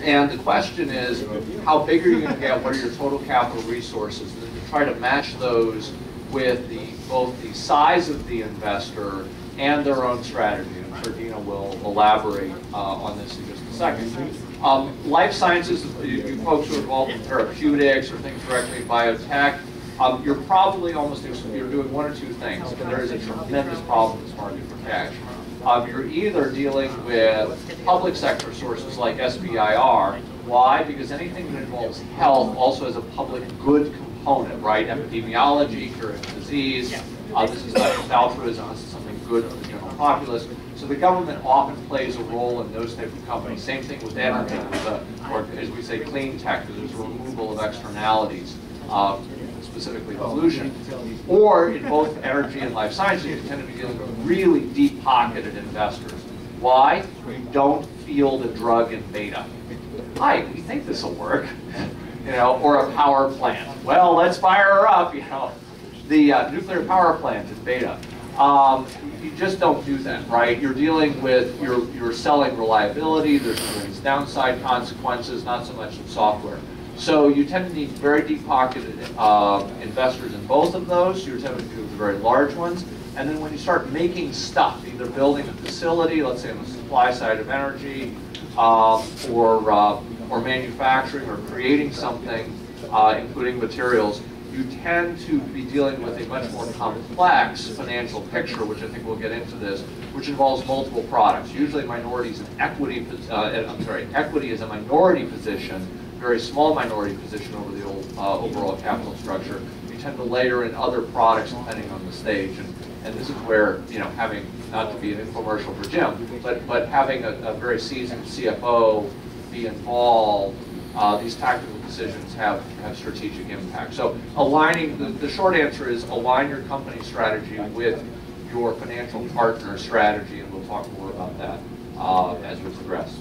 And the question is, how big are you going to get? What are your total capital resources? And then to try to match those with both the size of the investor and their own strategy. I'm sure Dina will elaborate on this in just a second. Life sciences, you folks who are involved in therapeutics or things directly in biotech, you're probably you're doing one or two things, and there is a tremendous problem in this market for cash. You're either dealing with public sector sources like SBIR. Why? Because anything that involves health also has a public good component, right? Epidemiology, curing disease. This is not just altruism, this is something good for the general populace. So the government often plays a role in those types of companies. Same thing with energy, or as we say, clean tech, there's a removal of externalities, specifically pollution. Or in both energy and life sciences, you tend to be dealing with really deep-pocketed investors. Why? You don't feel the drug in beta. Hi, we think this will work, or a power plant. Well, let's fire her up, the nuclear power plant in beta. You just don't do that, right? You're dealing with, you're selling reliability, there's these downside consequences, not so much in software. So you tend to need very deep-pocketed investors in both of those. You're tending to do the very large ones. And then when you start making stuff, either building a facility, let's say on the supply side of energy, or manufacturing or creating something, including materials, you tend to be dealing with a much more complex financial picture, which I think we'll get into this, which involves multiple products. Usually minorities in equity, equity is a minority position, very small minority position over the overall capital structure. You tend to layer in other products depending on the stage. And this is where, having, not to be an infomercial for Jim, but having a very seasoned CFO be involved, these tactical decisions have strategic impact. So aligning, the short answer is align your company strategy with your financial partner strategy, and we'll talk more about that as we progress.